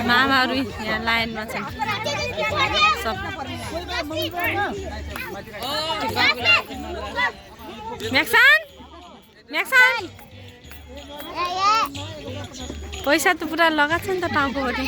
मामाहरू यहाँ लाइनमा छन् सब म्याक्सन म्याक्सन पैसा त पुरा लगाएको छ नि त टाउकोभरि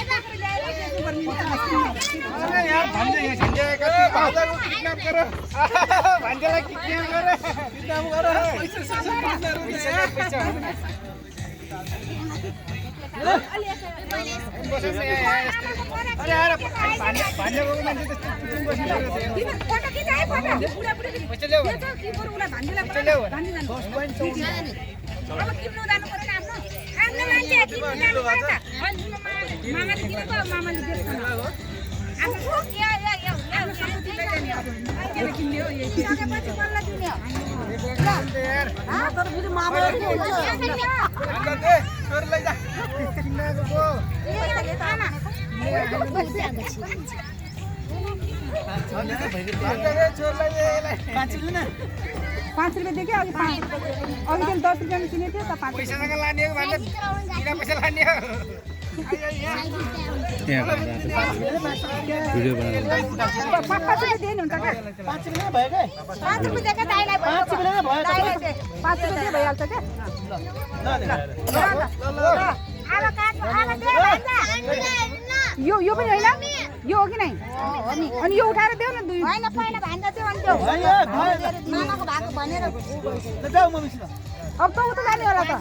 ₹5 देखि अघि 5 अघि दिन 10 रुपैयाँमा किनेको थियो त 5 पैसा लाने हो भने किन पैसा लाने हो भिडियो बनाएर 5 रुपैयाँ दिनु हुन्छ के 5 रुपैयाँ भयो के 5 रुपैयाँ दिएको दाइलाई भयो 5 रुपैयाँ भयो 5 रुपैयाँ भइहाल्छ के यो पनि होइन यो हो कि नै अनि यो उठाएर देऊ न दुई हैन पहिला भान्दा चाहिँ अनि देऊ मामाको भाग भनेर देऊ मम्मीसित अब त उता जाने होला त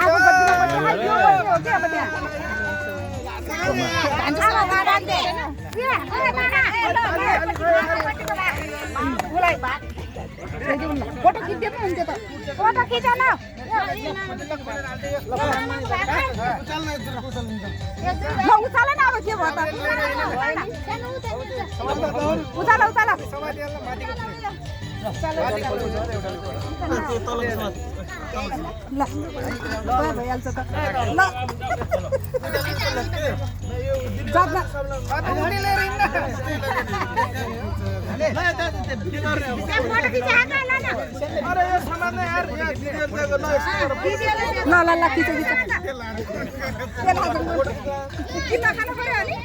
आगो बत्तीमा यो हो के अब त्यहाँ भान्सामा गाडा दे फोटो खिच्दै पनि हुन्थ्यो त फोटो खिच न उचाल न अब के भयो त उचाल उचाल ल भइहाल्छ त ल ल ल खिच खिच किन खानु पर्यो अनि